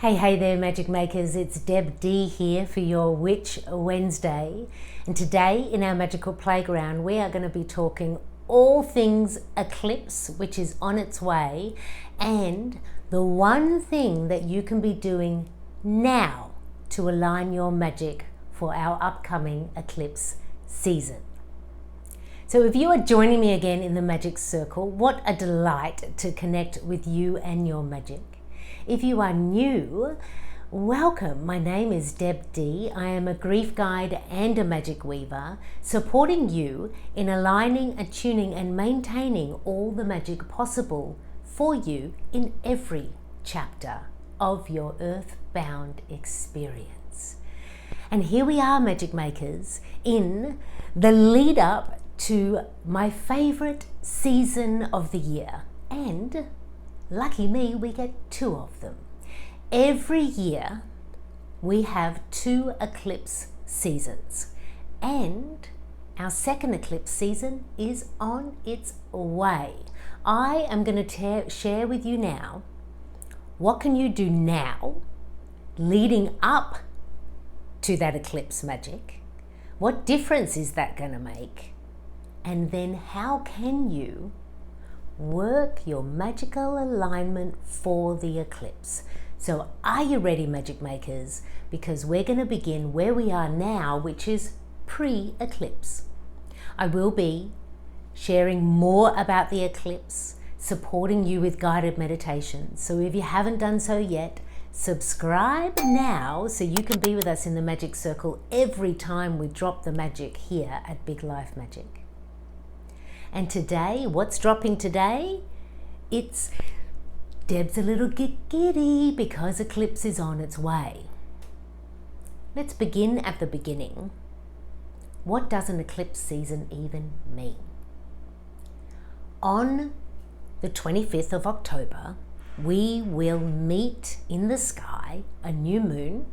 Hey there, Magic Makers. It's Deb D here for your Witch Wednesday. And today in our Magical Playground, we are going to be talking all things eclipse, which is on its way, and the one thing that you can be doing now to align your magic for our upcoming eclipse season. So if you are joining me again in the Magic Circle, what a delight to connect with you and your magic. If you are new, welcome. My name is Deb D. I am a grief guide and a magic weaver, supporting you in aligning, attuning and maintaining all the magic possible for you in every chapter of your earthbound experience. And here we are, Magic Makers, in the lead up to my favorite season of the year. And lucky me, we get two of them. Every year we have two eclipse seasons, and our second eclipse season is on its way. I am going to share with you now what can you do now leading up to that eclipse magic. What difference is that going to make? And then how can you work your magical alignment for the eclipse? So are you ready, Magic Makers? Because we're going to begin where we are now, which is pre-eclipse. I will be sharing more about the eclipse, supporting you with guided meditations. So if you haven't done so yet, subscribe now so you can be with us in the Magic Circle every time we drop the magic here at Big Life Magic. And today, what's dropping today? It's Deb's a little giddy because eclipse is on its way. Let's begin at the beginning. What does an eclipse season even mean? On the 25th of October, we will meet in the sky a new moon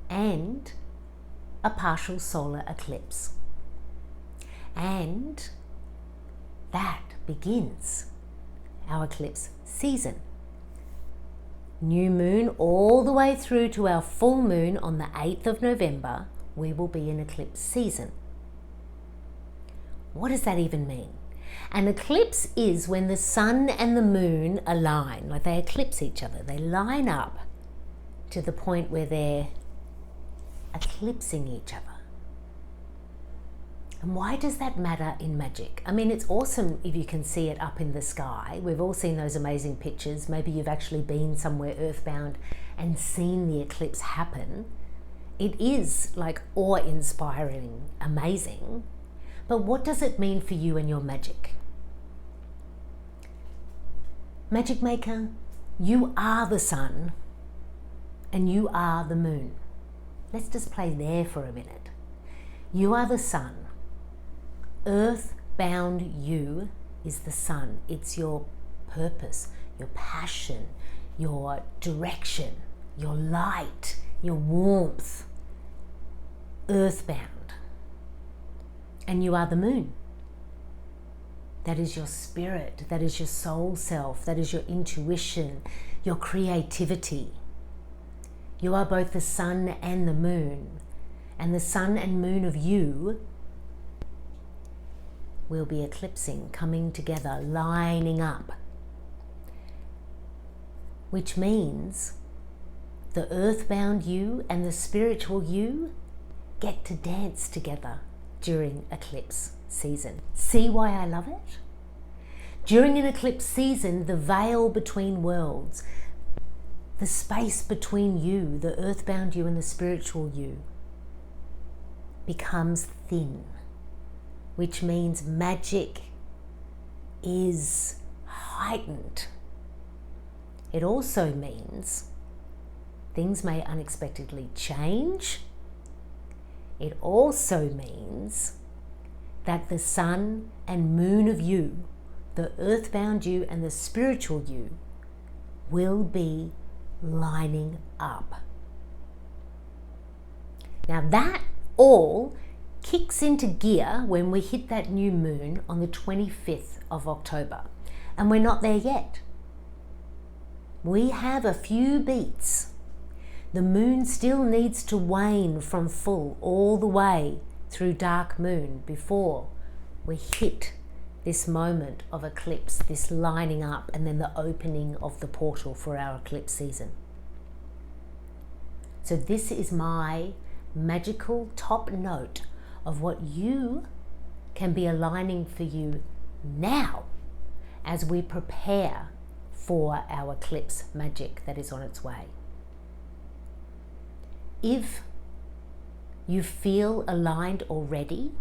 and a partial solar eclipse. And that begins our eclipse season. New moon all the way through to our full moon on the 8th of November, we will be in eclipse season. What does that even mean? An eclipse is when the sun and the moon align, like they eclipse each other. They line up to the point where they're eclipsing each other. And why does that matter in magic? I mean, it's awesome if you can see it up in the sky. We've all seen those amazing pictures. Maybe you've actually been somewhere earthbound and seen the eclipse happen. It is like awe-inspiring, amazing. But what does it mean for you and your magic? Magic Maker, you are the sun and you are the moon. Let's just play there for a minute. You are the sun. Earthbound you is the sun. It's your purpose, your passion, your direction, your light, your warmth. Earthbound. And you are the moon. That is your spirit, that is your soul self, that is your intuition, your creativity. You are both the sun and the moon. And the sun and moon of you will be eclipsing, coming together, lining up. Which means the earthbound you and the spiritual you get to dance together during eclipse season. See why I love it? During an eclipse season, the veil between worlds, the space between you, the earthbound you and the spiritual you, becomes thin, which means magic is heightened. It also means things may unexpectedly change. It also means that the sun and moon of you, the earthbound you and the spiritual you, will be lining up. Now that all kicks into gear when we hit that new moon on the 25th of October. And we're not there yet. We have a few beats. The moon still needs to wane from full all the way through dark moon before we hit this moment of eclipse, this lining up, and then the opening of the portal for our eclipse season. So this is my magical top note of what you can be aligning for you now as we prepare for our eclipse magic that is on its way. If you feel aligned already,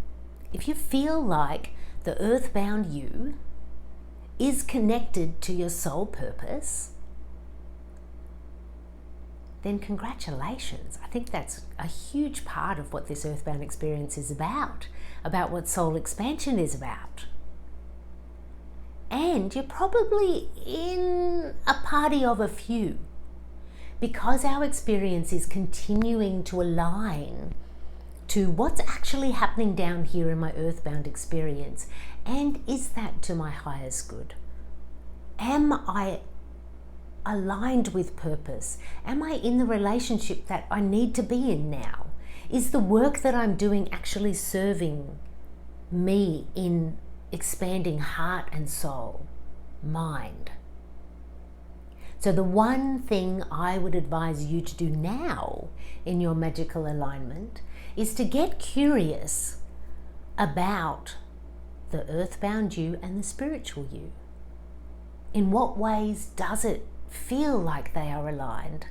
if you feel like the earthbound you is connected to your soul purpose, then congratulations. I think that's a huge part of what this earthbound experience is about what soul expansion is about. And you're probably in a party of a few, because our experience is continuing to align to what's actually happening down here in my earthbound experience. And is that to my highest good? Am I aligned with purpose? Am I in the relationship that I need to be in now? Is the work that I'm doing actually serving me in expanding heart and soul, mind? So the one thing I would advise you to do now in your magical alignment is to get curious about the earthbound you and the spiritual you. In what ways does it feel like they are aligned?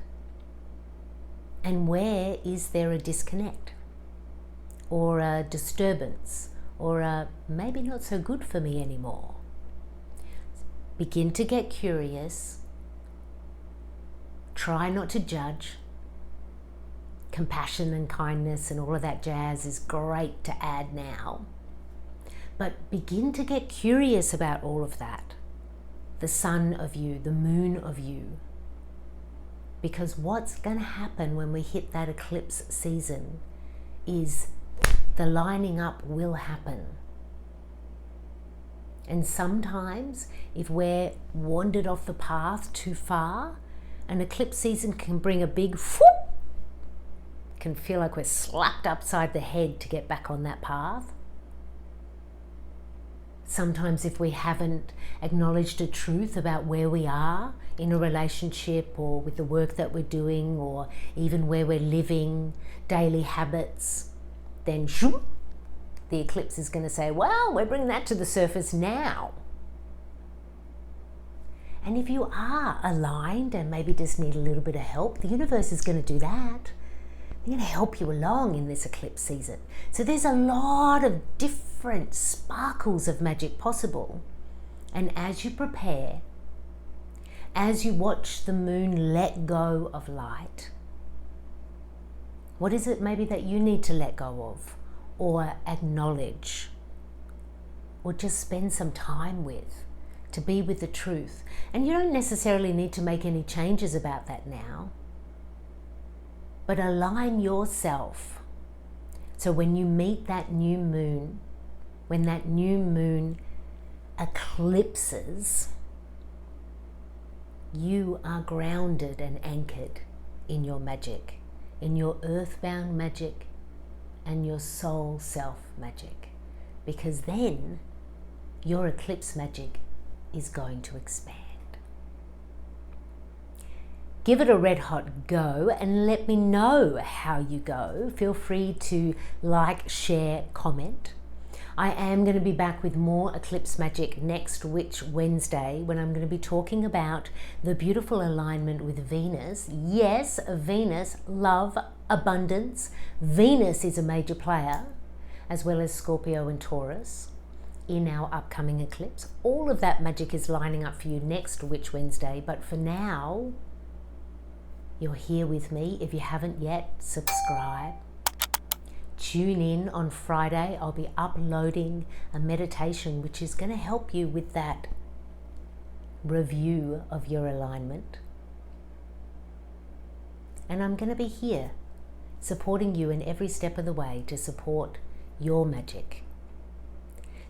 And where is there a disconnect or a disturbance or a maybe not so good for me anymore? Begin to get curious. Try not to judge. Compassion and kindness and all of that jazz is great to add now. But begin to get curious about all of that. The sun of you, the moon of you. Because what's going to happen when we hit that eclipse season is the lining up will happen. And sometimes if we're wandered off the path too far, an eclipse season can bring a big whoop, can feel like we're slapped upside the head to get back on that path. Sometimes if we haven't acknowledged a truth about where we are in a relationship or with the work that we're doing or even where we're living, daily habits, then shoop, the eclipse is going to say, well, we're bringing that to the surface now. And if you are aligned and maybe just need a little bit of help, the universe is going to do that. They're going to help you along in this eclipse season. So there's a lot of different sparkles of magic possible. And as you prepare, as you watch the moon let go of light, what is it maybe that you need to let go of or acknowledge or just spend some time with to be with the truth? And you don't necessarily need to make any changes about that now, but align yourself. So when you meet that new moon, when that new moon eclipses, you are grounded and anchored in your magic, in your earthbound magic and your soul self magic, because then your eclipse magic is going to expand. Give it a red hot go and let me know how you go. Feel free to like, share, comment. I am going to be back with more eclipse magic next Witch Wednesday, when I'm going to be talking about the beautiful alignment with Venus. Yes, Venus, love, abundance. Venus is a major player, as well as Scorpio and Taurus in our upcoming eclipse. All of that magic is lining up for you next Witch Wednesday, but for now, you're here with me. If you haven't yet, subscribe. Tune in on Friday. I'll be uploading a meditation which is going to help you with that review of your alignment. And I'm going to be here supporting you in every step of the way to support your magic.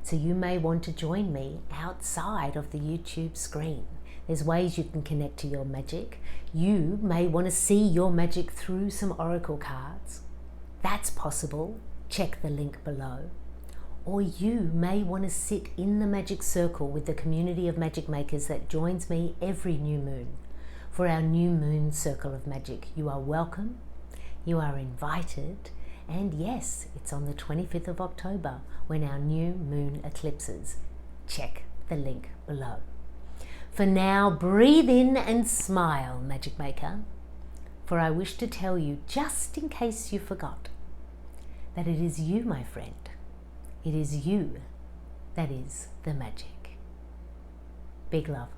So you may want to join me outside of the YouTube screen. There's ways you can connect to your magic. You may want to see your magic through some oracle cards. That's possible. Check the link below. Or you may want to sit in the magic circle with the community of magic makers that joins me every new moon for our new moon circle of magic. You are welcome, you are invited, and yes, it's on the 25th of October when our new moon eclipses. Check the link below. For now, breathe in and smile, Magic Maker, for I wish to tell you, just in case you forgot, that it is you, my friend. It is you that is the magic. Big love.